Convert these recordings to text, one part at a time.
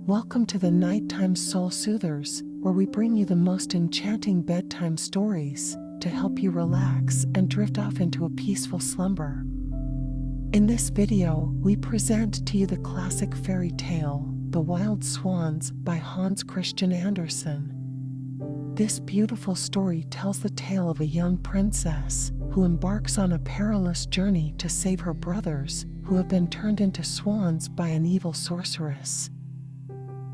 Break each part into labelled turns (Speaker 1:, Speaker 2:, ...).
Speaker 1: Welcome to the Nighttime Soul Soothers, where we bring you the most enchanting bedtime stories to help you relax and drift off into a peaceful slumber. In this video, we present to you the classic fairy tale, The Wild Swans by Hans Christian Andersen. This beautiful story tells the tale of a young princess who embarks on a perilous journey to save her brothers who have been turned into swans by an evil sorceress.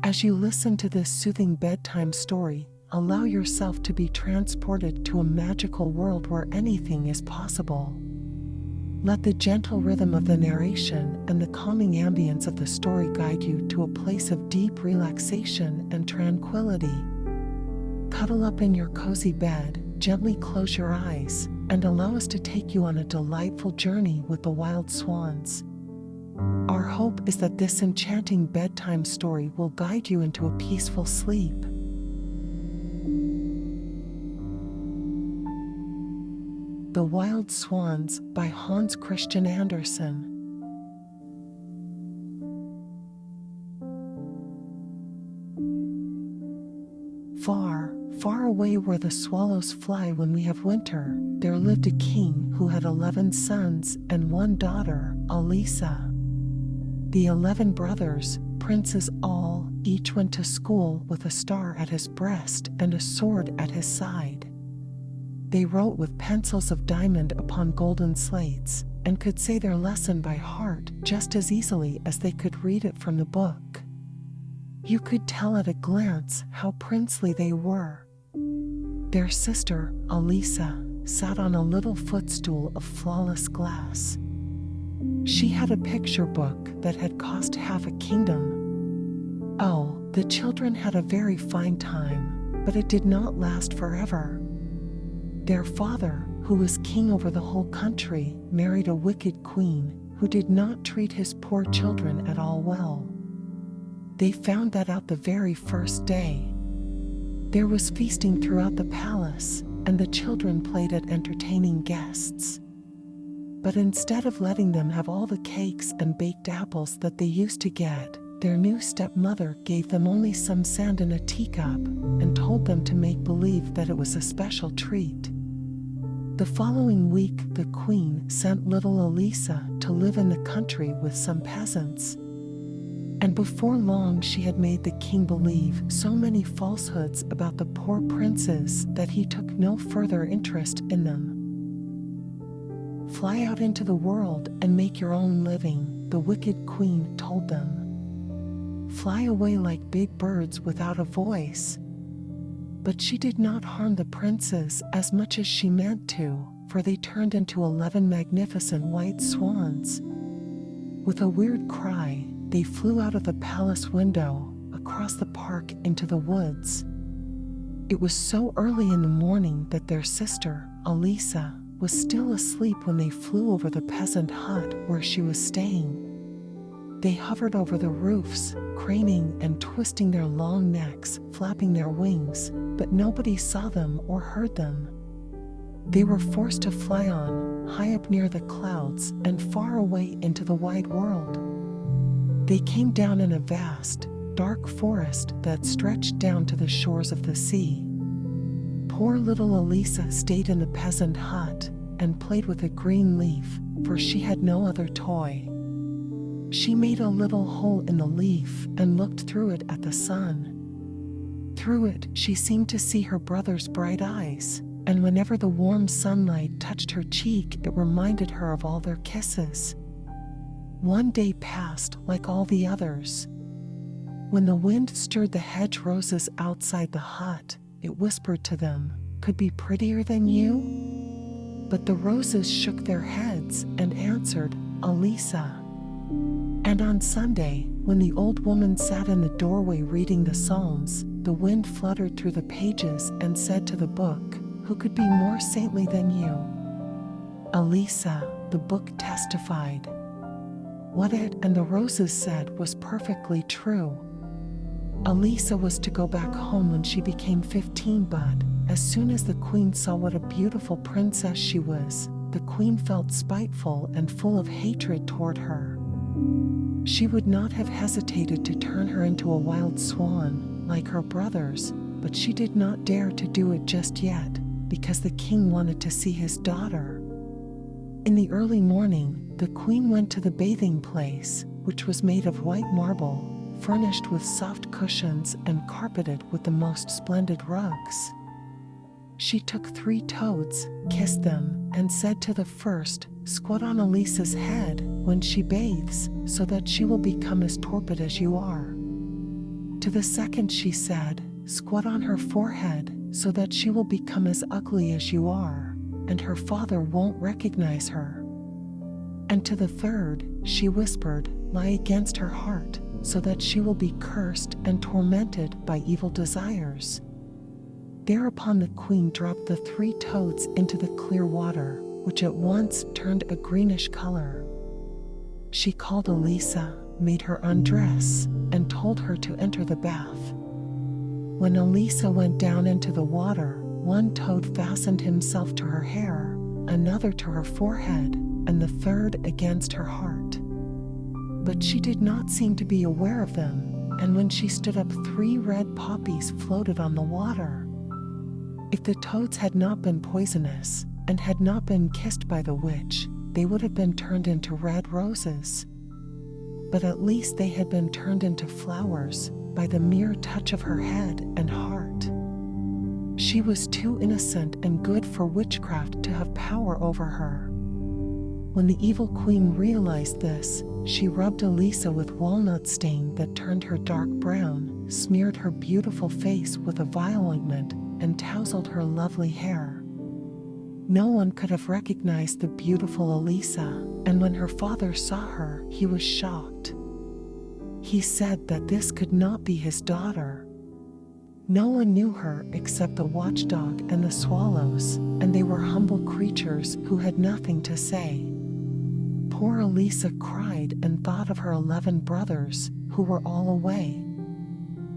Speaker 1: As you listen to this soothing bedtime story, allow yourself to be transported to a magical world where anything is possible. Let the gentle rhythm of the narration and the calming ambience of the story guide you to a place of deep relaxation and tranquility. Cuddle up in your cozy bed, gently close your eyes, and allow us to take you on a delightful journey with the Wild Swans. Our hope is that this enchanting bedtime story will guide you into a peaceful sleep. The Wild Swans by Hans Christian Andersen. Far, far away where the swallows fly when we have winter, there lived a king who had 11 sons and 1 daughter, Elisa. The 11 brothers, princes all, each went to school with a star at his breast and a sword at his side. They wrote with pencils of diamond upon golden slates, and could say their lesson by heart just as easily as they could read it from the book. You could tell at a glance how princely they were. Their sister, Elisa, sat on a little footstool of flawless glass. She had a picture book that had cost half a kingdom. Oh, the children had a very fine time, but it did not last forever. Their father, who was king over the whole country, married a wicked queen who did not treat his poor children at all well. They found that out the very first day. There was feasting throughout the palace, and the children played at entertaining guests. But instead of letting them have all the cakes and baked apples that they used to get, their new stepmother gave them only some sand in a teacup and told them to make believe that it was a special treat. The following week, the queen sent little Elisa to live in the country with some peasants. And before long she had made the king believe so many falsehoods about the poor princes that he took no further interest in them. "Fly out into the world and make your own living," the wicked queen told them. "Fly away like big birds without a voice." But she did not harm the princes as much as she meant to, for they turned into 11 magnificent white swans. With a weird cry, they flew out of the palace window, across the park into the woods. It was so early in the morning that their sister, Elisa, was still asleep when they flew over the peasant hut where she was staying. They hovered over the roofs, craning and twisting their long necks, flapping their wings, but nobody saw them or heard them. They were forced to fly on, high up near the clouds and far away into the wide world. They came down in a vast, dark forest that stretched down to the shores of the sea. Poor little Elisa stayed in the peasant hut and played with a green leaf, for she had no other toy. She made a little hole in the leaf and looked through it at the sun. Through it, she seemed to see her brother's bright eyes, and whenever the warm sunlight touched her cheek, it reminded her of all their kisses. One day passed like all the others. When the wind stirred the hedge roses outside the hut, it whispered to them, "Could be prettier than you?" But the roses shook their heads and answered, "Elisa." And on Sunday, when the old woman sat in the doorway reading the Psalms, the wind fluttered through the pages and said to the book, "Who could be more saintly than you?" "Elisa," the book testified. What it and the roses said was perfectly true. Elisa was to go back home when she became 15, but as soon as the queen saw what a beautiful princess she was, the queen felt spiteful and full of hatred toward her. She would not have hesitated to turn her into a wild swan like her brothers, but she did not dare to do it just yet, because the king wanted to see his daughter. In the early morning, the queen went to the bathing place, which was made of white marble, furnished with soft cushions and carpeted with the most splendid rugs. She took 3 toads, kissed them, and said to the first, "Squat on Elisa's head when she bathes, so that she will become as torpid as you are." To the second she said, "Squat on her forehead, so that she will become as ugly as you are, and her father won't recognize her." And to the third, she whispered, "Lie against her heart, so that she will be cursed and tormented by evil desires." Thereupon the queen dropped the 3 toads into the clear water, which at once turned a greenish color. She called Elisa, made her undress, and told her to enter the bath. When Elisa went down into the water, 1 toad fastened himself to her hair, another to her forehead, and the third against her heart. But she did not seem to be aware of them, and when she stood up, 3 red poppies floated on the water. If the toads had not been poisonous, and had not been kissed by the witch, they would have been turned into red roses. But at least they had been turned into flowers by the mere touch of her head and heart. She was too innocent and good for witchcraft to have power over her. When the evil queen realized this, she rubbed Elisa with walnut stain that turned her dark brown, smeared her beautiful face with a vile ointment, and tousled her lovely hair. No one could have recognized the beautiful Elisa, and when her father saw her, he was shocked. He said that this could not be his daughter. No one knew her except the watchdog and the swallows, and they were humble creatures who had nothing to say. Poor Elisa cried and thought of her 11 brothers, who were all away.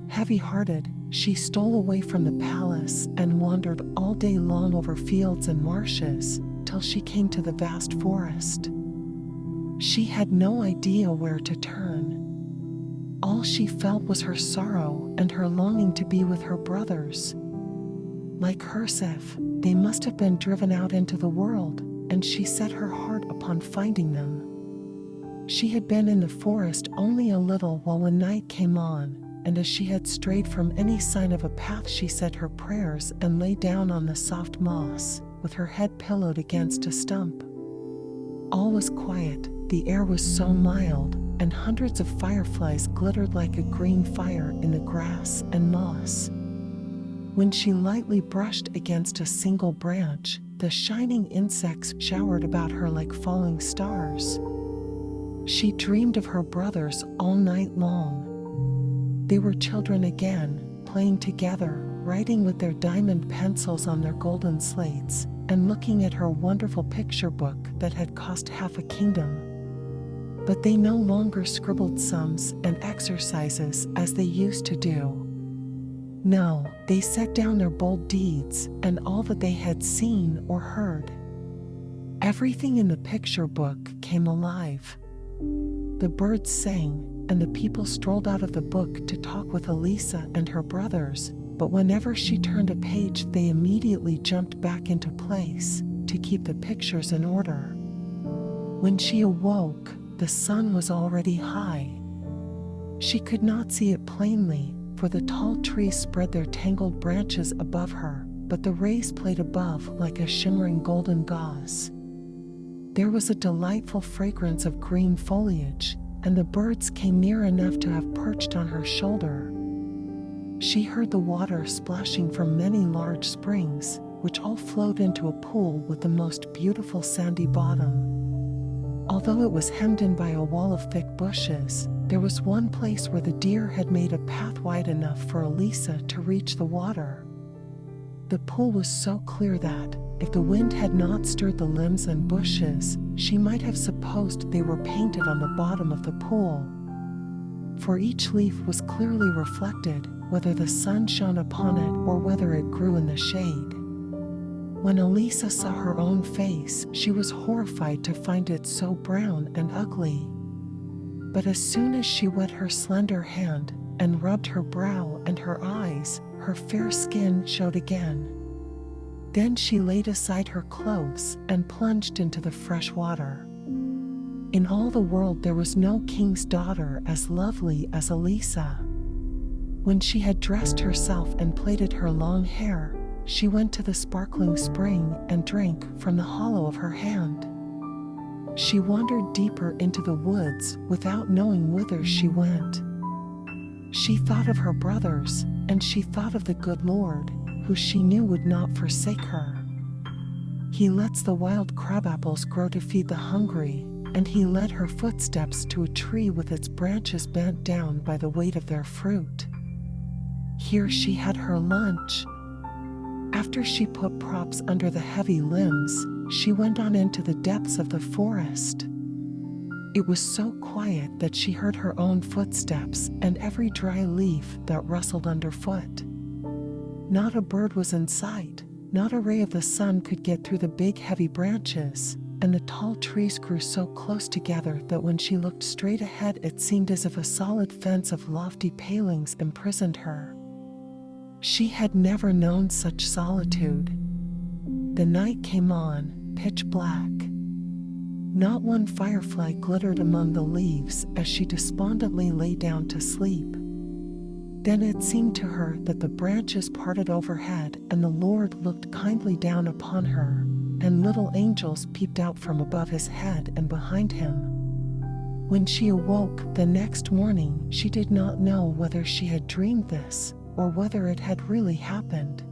Speaker 1: Heavy-hearted, she stole away from the palace and wandered all day long over fields and marshes, till she came to the vast forest. She had no idea where to turn. All she felt was her sorrow and her longing to be with her brothers. Like Herseth, they must have been driven out into the world, and she set her heart upon finding them. She had been in the forest only a little while when night came on, and as she had strayed from any sign of a path, she said her prayers and lay down on the soft moss, with her head pillowed against a stump. All was quiet, the air was so mild, and hundreds of fireflies glittered like a green fire in the grass and moss. When she lightly brushed against a single branch, the shining insects showered about her like falling stars. She dreamed of her brothers all night long. They were children again, playing together, writing with their diamond pencils on their golden slates, and looking at her wonderful picture book that had cost half a kingdom. But they no longer scribbled sums and exercises as they used to do. No, they set down their bold deeds and all that they had seen or heard. Everything in the picture book came alive. The birds sang, and the people strolled out of the book to talk with Elisa and her brothers, but whenever she turned a page, they immediately jumped back into place to keep the pictures in order. When she awoke, the sun was already high. She could not see it plainly, for the tall trees spread their tangled branches above her, but the rays played above like a shimmering golden gauze. There was a delightful fragrance of green foliage, and the birds came near enough to have perched on her shoulder. She heard the water splashing from many large springs, which all flowed into a pool with the most beautiful sandy bottom. Although it was hemmed in by a wall of thick bushes, there was one place where the deer had made a path wide enough for Elisa to reach the water. The pool was so clear that, if the wind had not stirred the limbs and bushes, she might have supposed they were painted on the bottom of the pool. For each leaf was clearly reflected, whether the sun shone upon it or whether it grew in the shade. When Elisa saw her own face, she was horrified to find it so brown and ugly. But as soon as she wet her slender hand and rubbed her brow and her eyes, her fair skin showed again. Then she laid aside her clothes and plunged into the fresh water. In all the world there was no king's daughter as lovely as Elisa. When she had dressed herself and plaited her long hair, she went to the sparkling spring and drank from the hollow of her hand. She wandered deeper into the woods without knowing whither she went. She thought of her brothers, and she thought of the good Lord, who she knew would not forsake her. He lets the wild crabapples grow to feed the hungry, and he led her footsteps to a tree with its branches bent down by the weight of their fruit. Here she had her lunch. After she put props under the heavy limbs, she went on into the depths of the forest. It was so quiet that she heard her own footsteps and every dry leaf that rustled underfoot. Not a bird was in sight, not a ray of the sun could get through the big heavy branches, and the tall trees grew so close together that when she looked straight ahead it seemed as if a solid fence of lofty palings imprisoned her. She had never known such solitude. The night came on, pitch black. Not one firefly glittered among the leaves as she despondently lay down to sleep. Then it seemed to her that the branches parted overhead and the Lord looked kindly down upon her, and little angels peeped out from above his head and behind him. When she awoke the next morning, she did not know whether she had dreamed this or whether it had really happened.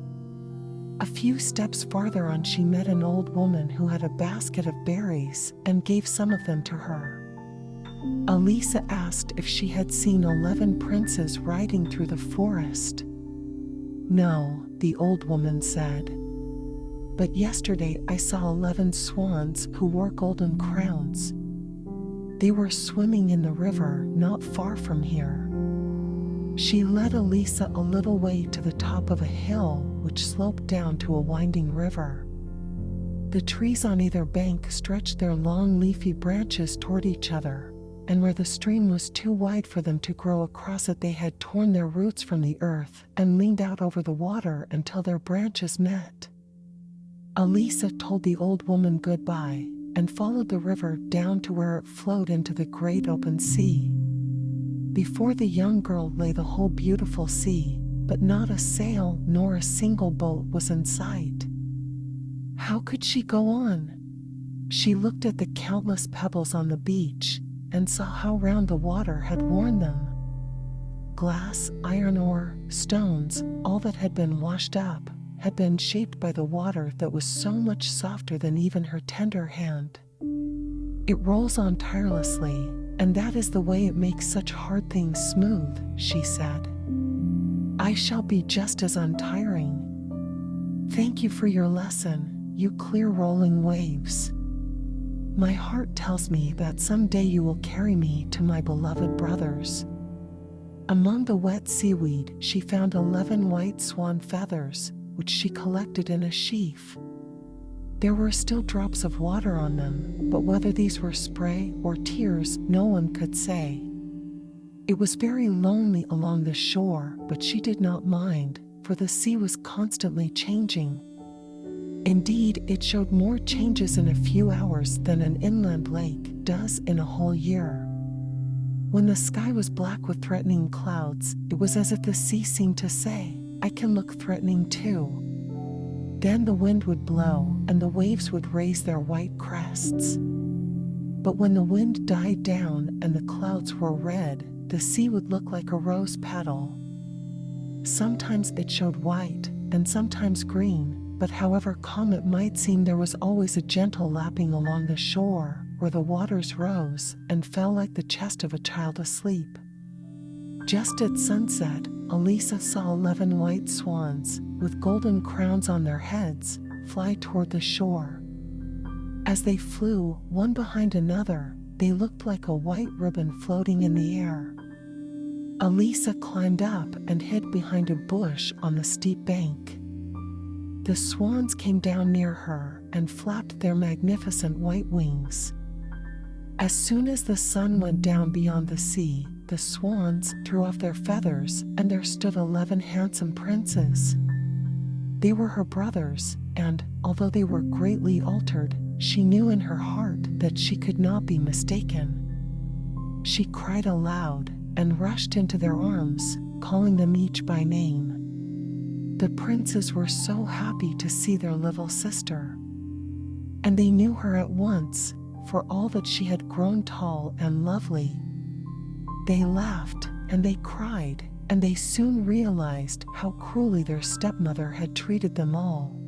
Speaker 1: A few steps farther on she met an old woman who had a basket of berries and gave some of them to her. Elisa asked if she had seen 11 princes riding through the forest. No, the old woman said. But yesterday I saw 11 swans who wore golden crowns. They were swimming in the river not far from here. She led Elisa a little way to the top of a hill which sloped down to a winding river. The trees on either bank stretched their long leafy branches toward each other, and where the stream was too wide for them to grow across it, they had torn their roots from the earth and leaned out over the water until their branches met. Elisa told the old woman goodbye and followed the river down to where it flowed into the great open sea. Before the young girl lay the whole beautiful sea, but not a sail nor a single boat was in sight. How could she go on? She looked at the countless pebbles on the beach and saw how round the water had worn them. Glass, iron ore, stones, all that had been washed up, had been shaped by the water that was so much softer than even her tender hand. It rolls on tirelessly, and that is the way it makes such hard things smooth, she said. I shall be just as untiring. Thank you for your lesson, you clear rolling waves. My heart tells me that someday you will carry me to my beloved brothers. Among the wet seaweed, she found 11 white swan feathers, which she collected in a sheaf. There were still drops of water on them, but whether these were spray or tears, no one could say. It was very lonely along the shore, but she did not mind, for the sea was constantly changing. Indeed, it showed more changes in a few hours than an inland lake does in a whole year. When the sky was black with threatening clouds, it was as if the sea seemed to say, I can look threatening too. Then the wind would blow, and the waves would raise their white crests. But when the wind died down and the clouds were red, the sea would look like a rose petal. Sometimes it showed white, and sometimes green, but however calm it might seem, there was always a gentle lapping along the shore, where the waters rose and fell like the chest of a child asleep. Just at sunset, Elisa saw 11 white swans, with golden crowns on their heads, fly toward the shore. As they flew, one behind another, they looked like a white ribbon floating in the air. Elisa climbed up and hid behind a bush on the steep bank. The swans came down near her and flapped their magnificent white wings. As soon as the sun went down beyond the sea, the swans threw off their feathers, and there stood 11 handsome princes. They were her brothers, and, although they were greatly altered, she knew in her heart that she could not be mistaken. She cried aloud, and rushed into their arms, calling them each by name. The princes were so happy to see their little sister. And they knew her at once, for all that she had grown tall and lovely. They laughed, and they cried, and they soon realized how cruelly their stepmother had treated them all.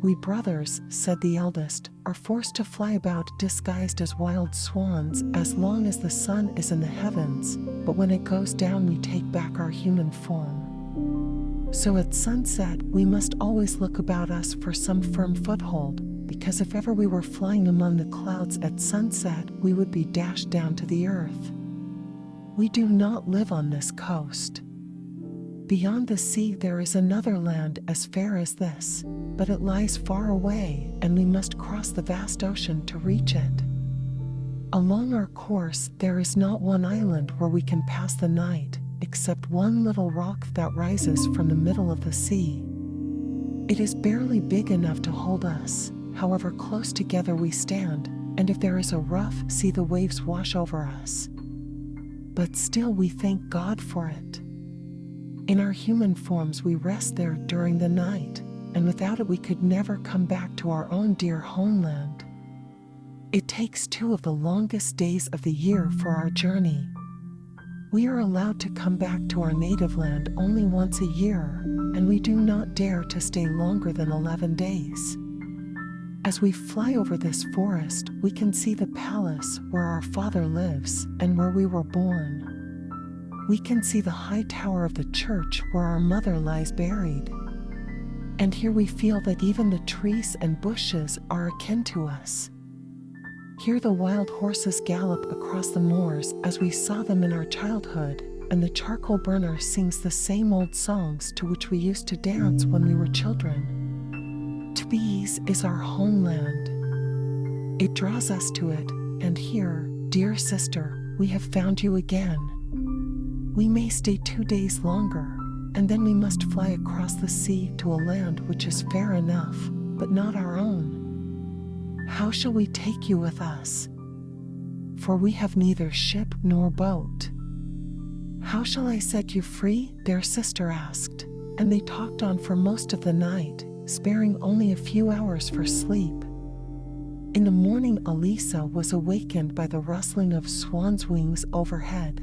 Speaker 1: "We brothers," said the eldest, "are forced to fly about disguised as wild swans as long as the sun is in the heavens, but when it goes down we take back our human form. So at sunset we must always look about us for some firm foothold, because if ever we were flying among the clouds at sunset we would be dashed down to the earth. We do not live on this coast. Beyond the sea there is another land as fair as this, but it lies far away, and we must cross the vast ocean to reach it. Along our course there is not one island where we can pass the night, except one little rock that rises from the middle of the sea. It is barely big enough to hold us, however close together we stand, and if there is a rough sea the waves wash over us. But still we thank God for it. In our human forms we rest there during the night, and without it we could never come back to our own dear homeland. It takes 2 of the longest days of the year for our journey. We are allowed to come back to our native land only once a year, and we do not dare to stay longer than 11 days. As we fly over this forest, we can see the palace where our father lives and where we were born. We can see the high tower of the church where our mother lies buried. And here we feel that even the trees and bushes are akin to us. Here the wild horses gallop across the moors as we saw them in our childhood, and the charcoal burner sings the same old songs to which we used to dance when we were children. Tbilisi is our homeland. It draws us to it, and here, dear sister, we have found you again. We may stay 2 days longer, and then we must fly across the sea to a land which is fair enough, but not our own. How shall we take you with us? For we have neither ship nor boat. How shall I set you free? Their sister asked, and they talked on for most of the night, sparing only a few hours for sleep. In the morning Elisa was awakened by the rustling of swans' wings overhead.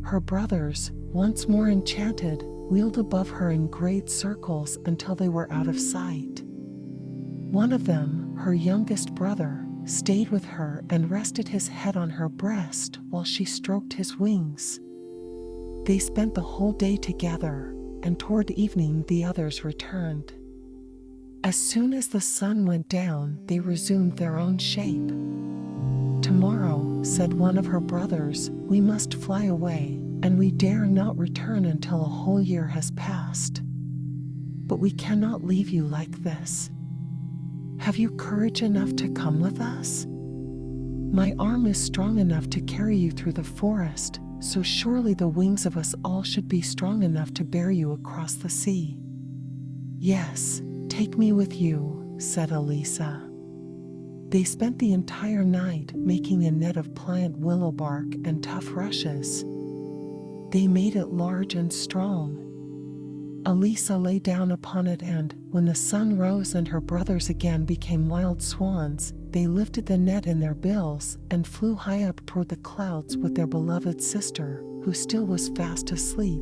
Speaker 1: Her brothers, once more enchanted, wheeled above her in great circles until they were out of sight. One of them, her youngest brother, stayed with her and rested his head on her breast while she stroked his wings. They spent the whole day together, and toward evening the others returned. As soon as the sun went down, they resumed their own shape. "Tomorrow," said one of her brothers, "we must fly away, and we dare not return until a whole year has passed. But we cannot leave you like this. Have you courage enough to come with us? My arm is strong enough to carry you through the forest, so surely the wings of us all should be strong enough to bear you across the sea." "Yes, take me with you," said Elisa. They spent the entire night making a net of pliant willow bark and tough rushes. They made it large and strong. Elisa lay down upon it, and, when the sun rose and her brothers again became wild swans, they lifted the net in their bills and flew high up toward the clouds with their beloved sister, who still was fast asleep.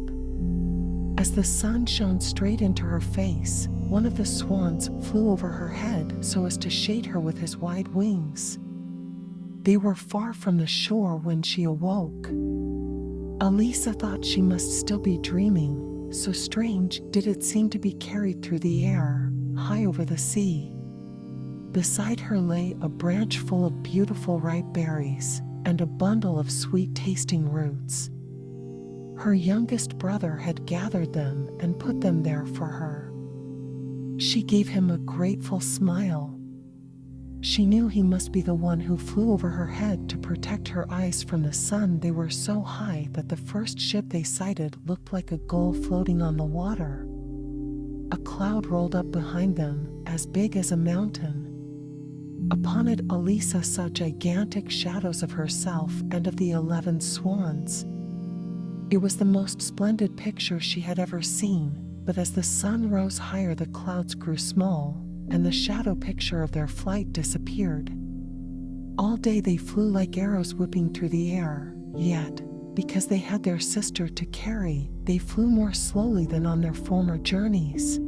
Speaker 1: As the sun shone straight into her face, one of the swans flew over her head so as to shade her with his wide wings. They were far from the shore when she awoke. Elisa thought she must still be dreaming, so strange did it seem to be carried through the air, high over the sea. Beside her lay a branch full of beautiful ripe berries, and a bundle of sweet-tasting roots. Her youngest brother had gathered them and put them there for her. She gave him a grateful smile. She knew he must be the one who flew over her head to protect her eyes from the sun. They were so high that the first ship they sighted looked like a gull floating on the water. A cloud rolled up behind them, as big as a mountain. Upon it, Elisa saw gigantic shadows of herself and of the 11 swans. It was the most splendid picture she had ever seen, but as the sun rose higher, the clouds grew small, and the shadow picture of their flight disappeared. All day they flew like arrows whipping through the air, yet, because they had their sister to carry, they flew more slowly than on their former journeys.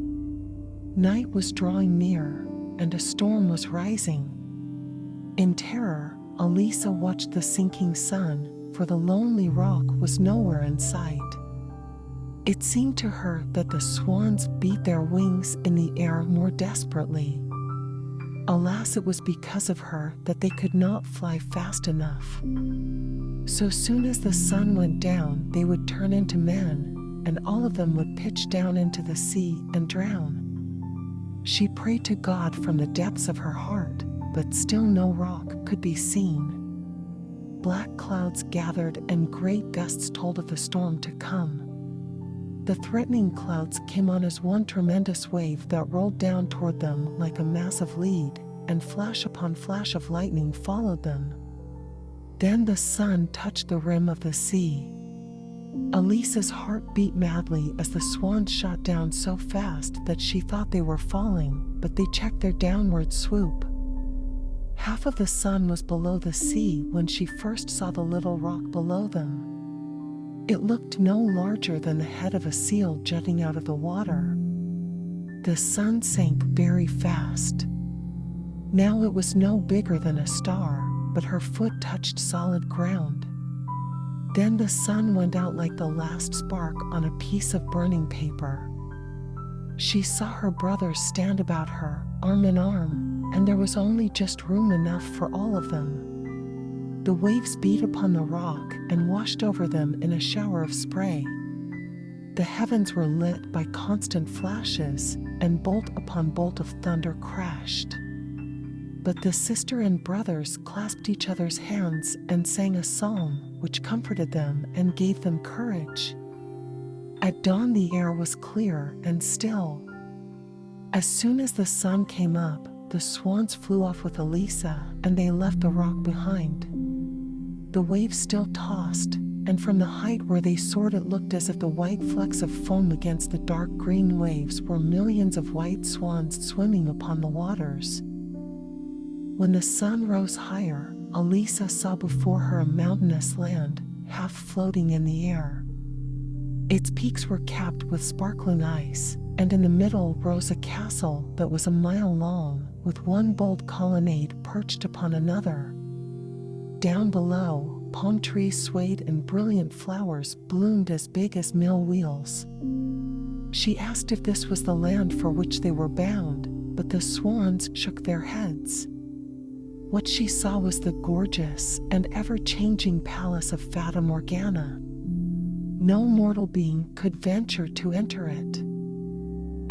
Speaker 1: Night was drawing near, and a storm was rising. In terror, Elisa watched the sinking sun, for the lonely rock was nowhere in sight. It seemed to her that the swans beat their wings in the air more desperately. Alas, it was because of her that they could not fly fast enough. So soon as the sun went down, they would turn into men, and all of them would pitch down into the sea and drown. She prayed to God from the depths of her heart, but still no rock could be seen. Black clouds gathered and great gusts told of the storm to come. The threatening clouds came on as one tremendous wave that rolled down toward them like a massive lead, and flash upon flash of lightning followed them. Then the sun touched the rim of the sea. Elisa's heart beat madly as the swans shot down so fast that she thought they were falling, but they checked their downward swoop. Half of the sun was below the sea when she first saw the little rock below them. It looked no larger than the head of a seal jutting out of the water. The sun sank very fast. Now it was no bigger than a star, but her foot touched solid ground. Then the sun went out like the last spark on a piece of burning paper. She saw her brothers stand about her, arm in arm, and there was only just room enough for all of them. The waves beat upon the rock and washed over them in a shower of spray. The heavens were lit by constant flashes, and bolt upon bolt of thunder crashed. But the sister and brothers clasped each other's hands and sang a psalm which comforted them and gave them courage. At dawn the air was clear and still. As soon as the sun came up, the swans flew off with Elisa, and they left the rock behind. The waves still tossed, and from the height where they soared it looked as if the white flecks of foam against the dark green waves were millions of white swans swimming upon the waters. When the sun rose higher, Elisa saw before her a mountainous land, half floating in the air. Its peaks were capped with sparkling ice, and in the middle rose a castle that was a mile long, with one bold colonnade perched upon another. Down below, palm trees swayed and brilliant flowers bloomed as big as mill wheels. She asked if this was the land for which they were bound, but the swans shook their heads. What she saw was the gorgeous and ever-changing palace of Fata Morgana. No mortal being could venture to enter it.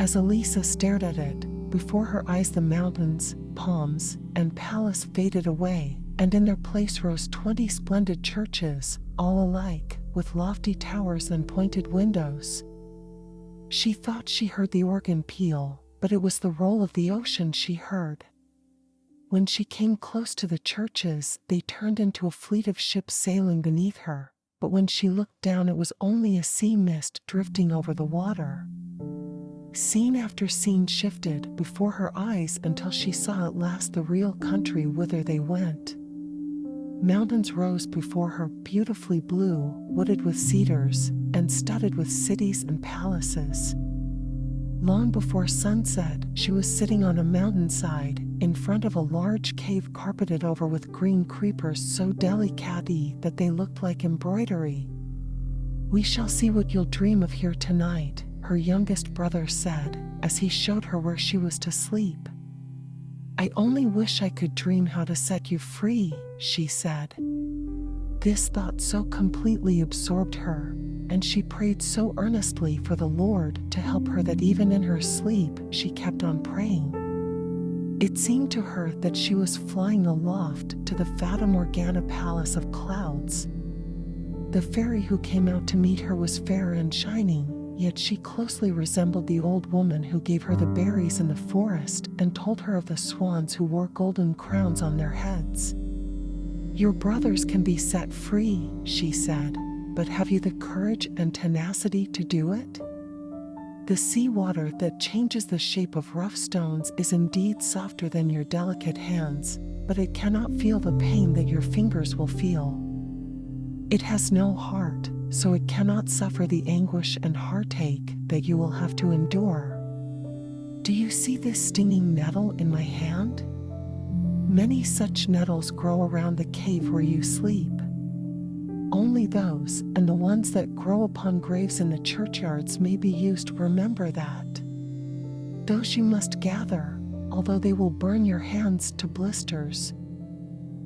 Speaker 1: As Elisa stared at it, before her eyes the mountains, palms, and palace faded away, and in their place rose 20 splendid churches, all alike, with lofty towers and pointed windows. She thought she heard the organ peal, but it was the roll of the ocean she heard. When she came close to the churches, they turned into a fleet of ships sailing beneath her, but when she looked down it was only a sea mist drifting over the water. Scene after scene shifted before her eyes until she saw at last the real country whither they went. Mountains rose before her, beautifully blue, wooded with cedars, and studded with cities and palaces. Long before sunset, she was sitting on a mountainside, in front of a large cave carpeted over with green creepers so delicate that they looked like embroidery. "We shall see what you'll dream of here tonight," her youngest brother said, as he showed her where she was to sleep. "I only wish I could dream how to set you free," she said. This thought so completely absorbed her, and she prayed so earnestly for the Lord to help her that even in her sleep she kept on praying. It seemed to her that she was flying aloft to the Fata Morgana palace of clouds. The fairy who came out to meet her was fair and shining, yet she closely resembled the old woman who gave her the berries in the forest and told her of the swans who wore golden crowns on their heads. "Your brothers can be set free," she said, "but have you the courage and tenacity to do it? The sea water that changes the shape of rough stones is indeed softer than your delicate hands, but it cannot feel the pain that your fingers will feel. It has no heart, so it cannot suffer the anguish and heartache that you will have to endure. Do you see this stinging nettle in my hand? Many such nettles grow around the cave where you sleep. Only those, and the ones that grow upon graves in the churchyards, may be used. Remember that. Those you must gather, although they will burn your hands to blisters.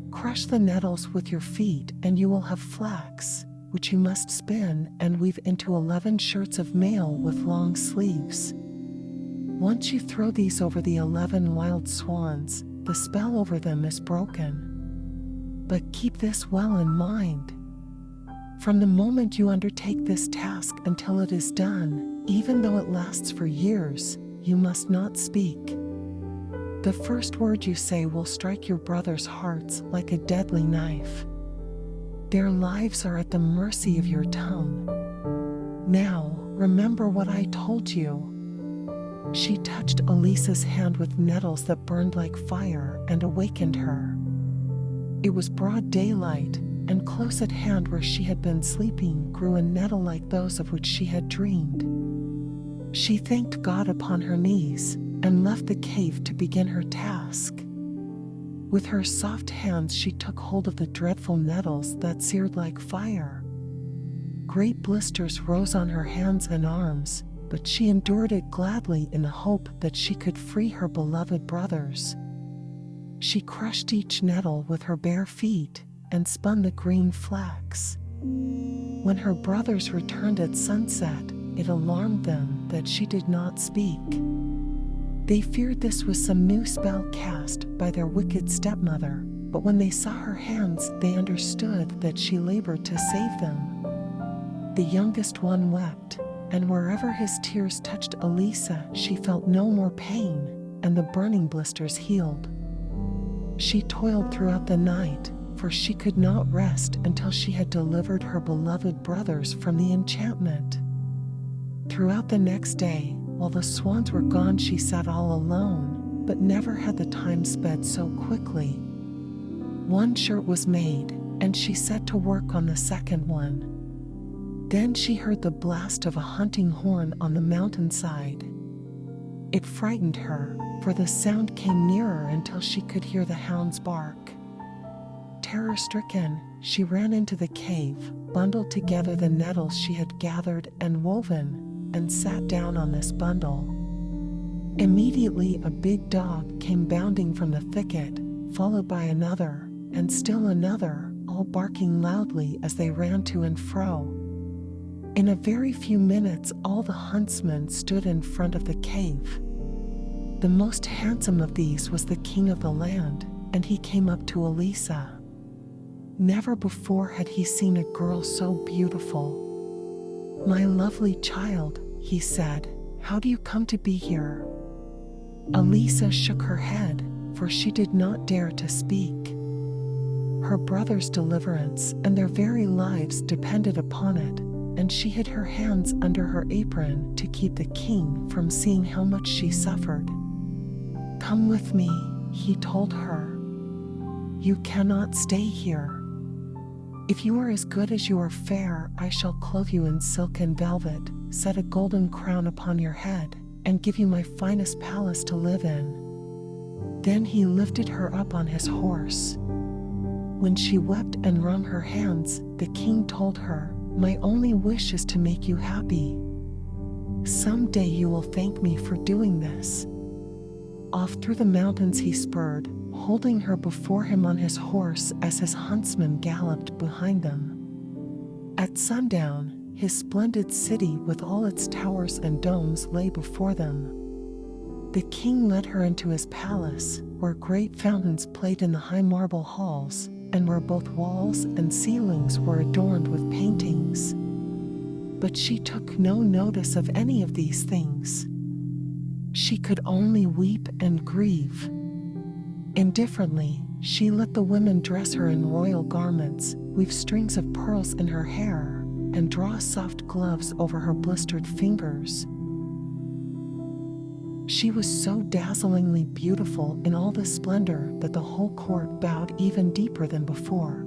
Speaker 1: Crush the nettles with your feet and you will have flax, which you must spin and weave into 11 shirts of mail with long sleeves. Once you throw these over the 11 wild swans, the spell over them is broken. But keep this well in mind. From the moment you undertake this task until it is done, even though it lasts for years, you must not speak. The first word you say will strike your brothers' hearts like a deadly knife. Their lives are at the mercy of your tongue. Now, remember what I told you." She touched Elisa's hand with nettles that burned like fire and awakened her. It was broad daylight, and close at hand where she had been sleeping grew a nettle like those of which she had dreamed. She thanked God upon her knees and left the cave to begin her task. With her soft hands she took hold of the dreadful nettles that seared like fire. Great blisters rose on her hands and arms, but she endured it gladly in the hope that she could free her beloved brothers. She crushed each nettle with her bare feet and spun the green flax. When her brothers returned at sunset, it alarmed them that she did not speak. They feared this was some new spell cast by their wicked stepmother, but when they saw her hands, they understood that she labored to save them. The youngest one wept, and wherever his tears touched Elisa, she felt no more pain, and the burning blisters healed. She toiled throughout the night, for she could not rest until she had delivered her beloved brothers from the enchantment. Throughout the next day, while the swans were gone, she sat all alone, but never had the time sped so quickly. One shirt was made, and she set to work on the second one. Then she heard the blast of a hunting horn on the mountainside. It frightened her, for the sound came nearer until she could hear the hounds bark. Terror-stricken, she ran into the cave, bundled together the nettles she had gathered and woven, and sat down on this bundle. Immediately a big dog came bounding from the thicket, followed by another, and still another, all barking loudly as they ran to and fro. In a very few minutes all the huntsmen stood in front of the cave. The most handsome of these was the king of the land, and he came up to Elisa. Never before had he seen a girl so beautiful. "My lovely child," he said, "how do you come to be here?" Elisa shook her head, for she did not dare to speak. Her brother's deliverance and their very lives depended upon it, and she hid her hands under her apron to keep the king from seeing how much she suffered. "Come with me," he told her. "You cannot stay here. If you are as good as you are fair, I shall clothe you in silk and velvet, set a golden crown upon your head, and give you my finest palace to live in." Then he lifted her up on his horse. When she wept and wrung her hands, the king told her, "My only wish is to make you happy. Someday you will thank me for doing this." Off through the mountains he spurred, holding her before him on his horse as his huntsmen galloped behind them. At sundown, his splendid city with all its towers and domes lay before them. The king led her into his palace, where great fountains played in the high marble halls, and where both walls and ceilings were adorned with paintings. But she took no notice of any of these things. She could only weep and grieve. Indifferently, she let the women dress her in royal garments, weave strings of pearls in her hair, and draw soft gloves over her blistered fingers. She was so dazzlingly beautiful in all the splendor that the whole court bowed even deeper than before.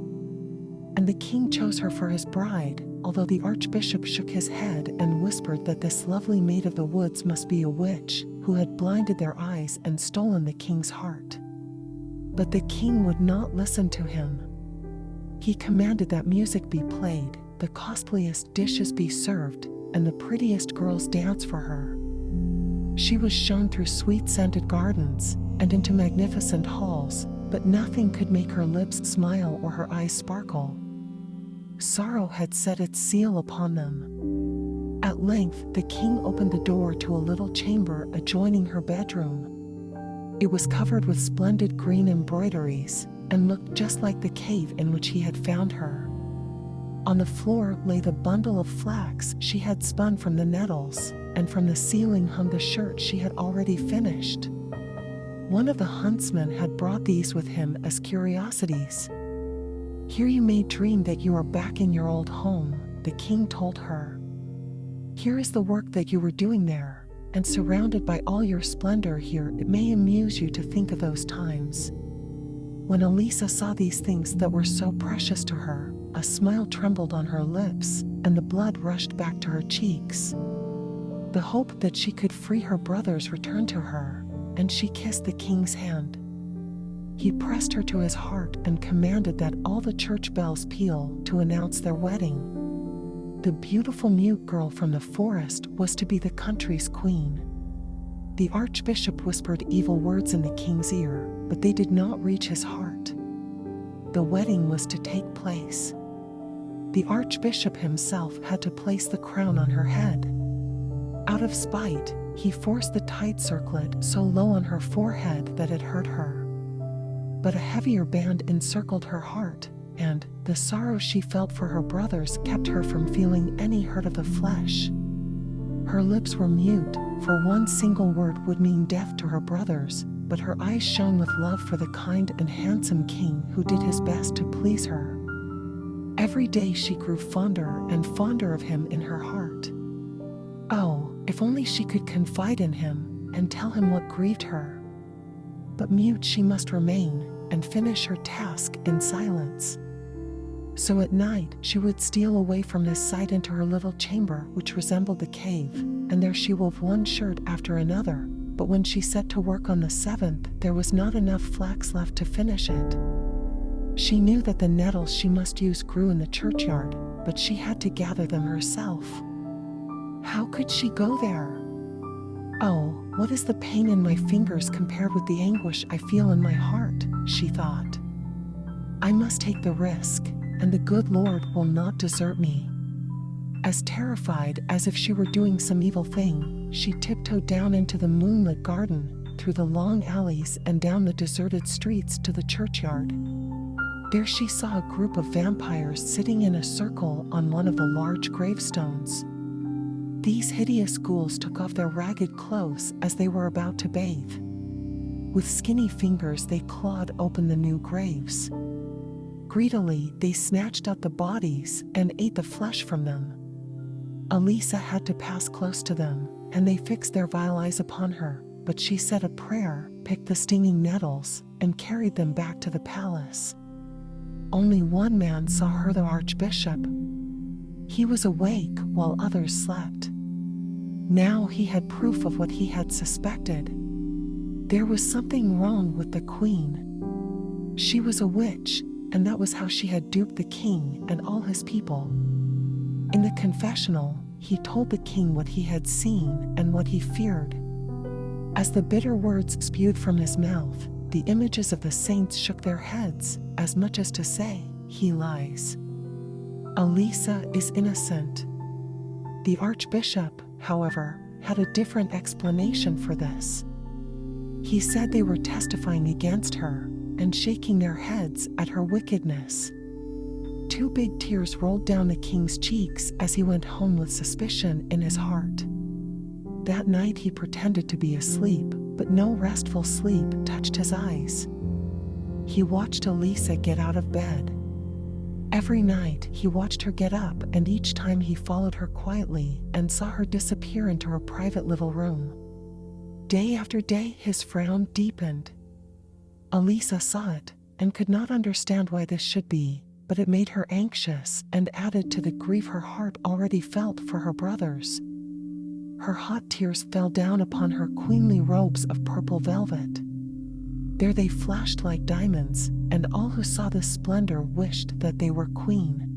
Speaker 1: And the king chose her for his bride, although the archbishop shook his head and whispered that this lovely maid of the woods must be a witch who had blinded their eyes and stolen the king's heart. But the king would not listen to him. He commanded that music be played, the costliest dishes be served, and the prettiest girls dance for her. She was shown through sweet-scented gardens and into magnificent halls, but nothing could make her lips smile or her eyes sparkle. Sorrow had set its seal upon them. At length, the king opened the door to a little chamber adjoining her bedroom. It was covered with splendid green embroideries and looked just like the cave in which he had found her. On the floor lay the bundle of flax she had spun from the nettles, and from the ceiling hung the shirt she had already finished. One of the huntsmen had brought these with him as curiosities. "Here you may dream that you are back in your old home," the king told her. "Here is the work that you were doing there, and surrounded by all your splendor here, it may amuse you to think of those times." When Elisa saw these things that were so precious to her, a smile trembled on her lips, and the blood rushed back to her cheeks. The hope that she could free her brothers returned to her, and she kissed the king's hand. He pressed her to his heart and commanded that all the church bells peal to announce their wedding. The beautiful mute girl from the forest was to be the country's queen. The archbishop whispered evil words in the king's ear, but they did not reach his heart. The wedding was to take place. The archbishop himself had to place the crown on her head. Out of spite, he forced the tight circlet so low on her forehead that it hurt her. But a heavier band encircled her heart, and the sorrow she felt for her brothers kept her from feeling any hurt of the flesh. Her lips were mute, for one single word would mean death to her brothers, but her eyes shone with love for the kind and handsome king who did his best to please her. Every day she grew fonder and fonder of him in her heart. Oh, if only she could confide in him and tell him what grieved her. But mute she must remain and finish her task in silence. So at night she would steal away from his sight into her little chamber, which resembled the cave, and there she wove one shirt after another. But when she set to work on the seventh, there was not enough flax left to finish it. She knew that the nettles she must use grew in the churchyard, but she had to gather them herself. How could she go there? "Oh, what is the pain in my fingers compared with the anguish I feel in my heart?" she thought. "I must take the risk, and the good Lord will not desert me." As terrified as if she were doing some evil thing, she tiptoed down into the moonlit garden, through the long alleys and down the deserted streets to the churchyard. There she saw a group of vampires sitting in a circle on one of the large gravestones. These hideous ghouls took off their ragged clothes as they were about to bathe. With skinny fingers they clawed open the new graves. Greedily they snatched out the bodies and ate the flesh from them. Elisa had to pass close to them, and they fixed their vile eyes upon her, but she said a prayer, picked the stinging nettles, and carried them back to the palace. Only one man saw her, the archbishop. He was awake while others slept. Now he had proof of what he had suspected. There was something wrong with the queen. She was a witch, and that was how she had duped the king and all his people. In the confessional, he told the king what he had seen and what he feared. As the bitter words spewed from his mouth, the images of the saints shook their heads, as much as to say, "He lies. Elisa is innocent." The archbishop, however, had a different explanation for this. He said they were testifying against her and shaking their heads at her wickedness. 2 big tears rolled down the king's cheeks as he went home with suspicion in his heart. That night he pretended to be asleep, but no restful sleep touched his eyes. He watched Elisa get out of bed. Every night he watched her get up, and each time he followed her quietly and saw her disappear into her private little room. Day after day his frown deepened. Elisa saw it and could not understand why this should be, but it made her anxious and added to the grief her heart already felt for her brothers. Her hot tears fell down upon her queenly robes of purple velvet. There they flashed like diamonds, and all who saw this splendor wished that they were queen.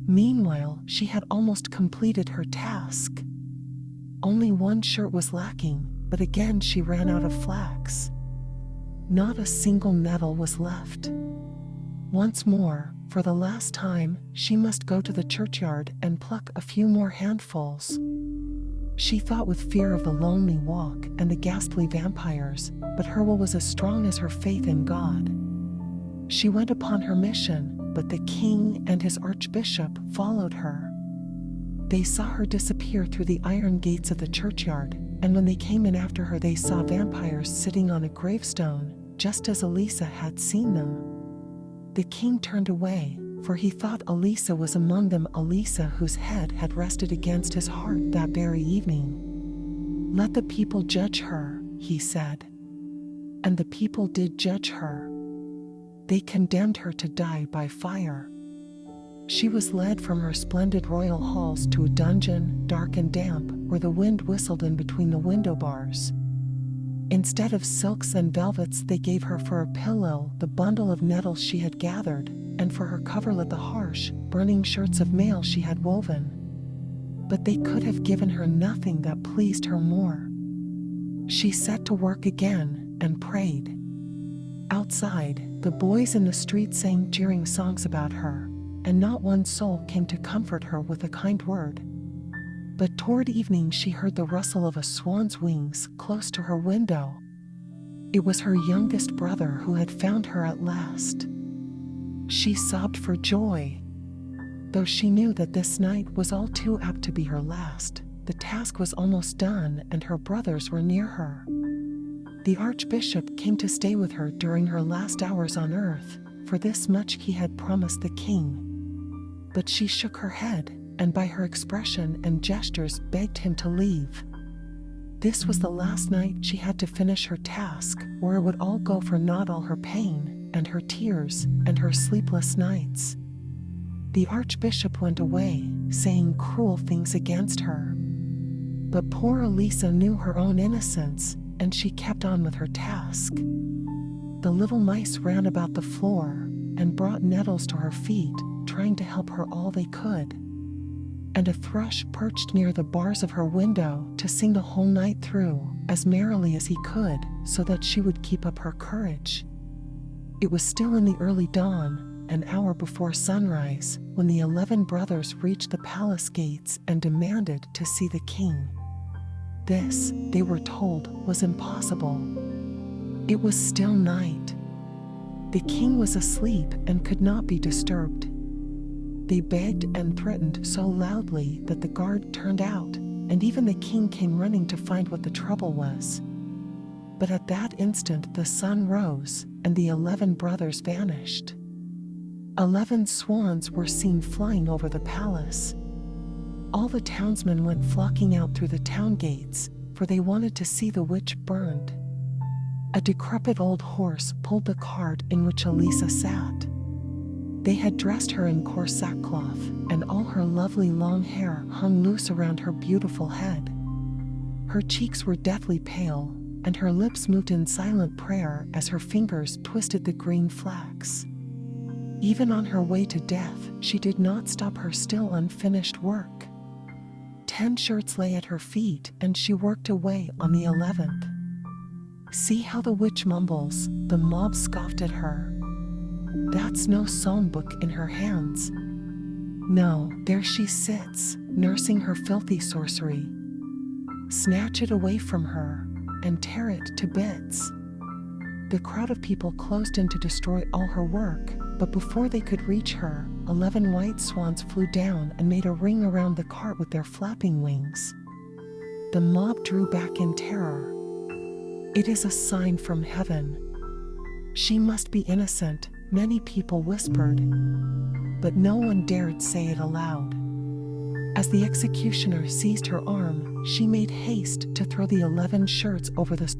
Speaker 1: Meanwhile, she had almost completed her task. Only one shirt was lacking, but again she ran out of flax. Not a single nettle was left. Once more, for the last time, she must go to the churchyard and pluck a few more handfuls. She thought with fear of the lonely walk and the ghastly vampires, but her will was as strong as her faith in God. She went upon her mission, but the king and his archbishop followed her. They saw her disappear through the iron gates of the churchyard, and when they came in after her they saw vampires sitting on a gravestone, just as Elisa had seen them. The king turned away, for he thought Elisa was among them, Elisa whose head had rested against his heart that very evening. Let the people judge her, he said. And the people did judge her. They condemned her to die by fire. She was led from her splendid royal halls to a dungeon, dark and damp, where the wind whistled in between the window bars. Instead of silks and velvets, they gave her for a pillow the bundle of nettles she had gathered, and for her coverlet the harsh, burning shirts of mail she had woven. But they could have given her nothing that pleased her more. She set to work again and prayed. Outside, the boys in the street sang jeering songs about her, and not one soul came to comfort her with a kind word. But toward evening she heard the rustle of a swan's wings close to her window. It was her youngest brother who had found her at last. She sobbed for joy. Though she knew that this night was all too apt to be her last, the task was almost done and her brothers were near her. The archbishop came to stay with her during her last hours on earth, for this much he had promised the king. But she shook her head, and by her expression and gestures begged him to leave. This was the last night she had to finish her task, or it would all go for naught, all her pain, and her tears, and her sleepless nights. The archbishop went away, saying cruel things against her. But poor Elisa knew her own innocence, and she kept on with her task. The little mice ran about the floor, and brought nettles to her feet, trying to help her all they could. And a thrush perched near the bars of her window to sing the whole night through, as merrily as he could, so that she would keep up her courage. It was still in the early dawn, an hour before sunrise, when the 11 brothers reached the palace gates and demanded to see the king. This, they were told, was impossible. It was still night. The king was asleep and could not be disturbed. They begged and threatened so loudly that the guard turned out, and even the king came running to find what the trouble was. But at that instant the sun rose, and the 11 brothers vanished. 11 swans were seen flying over the palace. All the townsmen went flocking out through the town gates, for they wanted to see the witch burned. A decrepit old horse pulled the cart in which Elisa sat. They had dressed her in coarse sackcloth, and all her lovely long hair hung loose around her beautiful head. Her cheeks were deathly pale, and her lips moved in silent prayer as her fingers twisted the green flax. Even on her way to death, she did not stop her still unfinished work. 10 shirts lay at her feet, and she worked away on the 11th. See how the witch mumbles, the mob scoffed at her. That's no psalm book in her hands. No, there she sits, nursing her filthy sorcery. Snatch it away from her. and tear it to bits. The crowd of people closed in to destroy all her work, but before they could reach her, 11 white swans flew down and made a ring around the cart with their flapping wings. The mob drew back in terror. "It is a sign from heaven. She must be innocent," many people whispered, but no one dared say it aloud. As the executioner seized her arm, she made haste to throw the 11 shirts over the